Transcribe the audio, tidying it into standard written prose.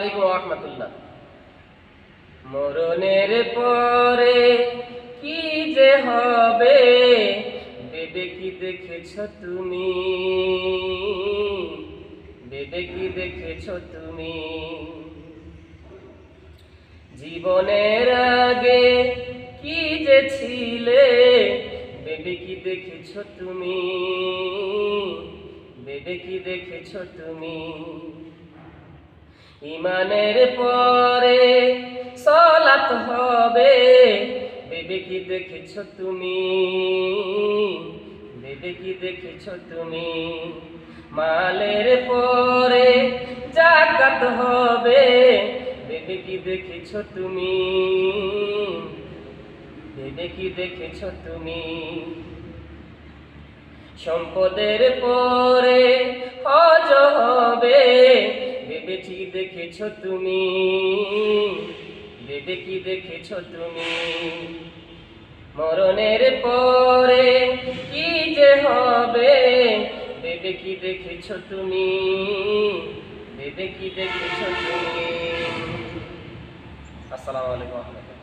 আলাইকুম রাহমাতুল্লাহ। মরণের পরে কি যে হবে ভেবে কি দেখেছ তুমি? ভেবে কি দেখেছ তুমি? জীবনের আগে কি যে ছিলে ভেবে কি দেখেছ তুমি? ভেবে কি দেখেছ তুমি? ইমানের পরে সালাত হবে ভেবে কি দেখেছ তুমি? ভেবে কি দেখেছ তুমি? মালের পরে যাকাত হবে ভেবে কি দেখেছ তুমি? ভেবে কি দেখেছ তুমি? সম্পদের পরে হজ হবে ভেবে কি দেখেছ তুমি? ভেবে কি দেখেছ তুমি? মরণের পরে কি যে হবে ভেবে কি দেখেছ তুমি? ভেবে কি দেখেছ তুমি? আসসালামু আলাইকুম।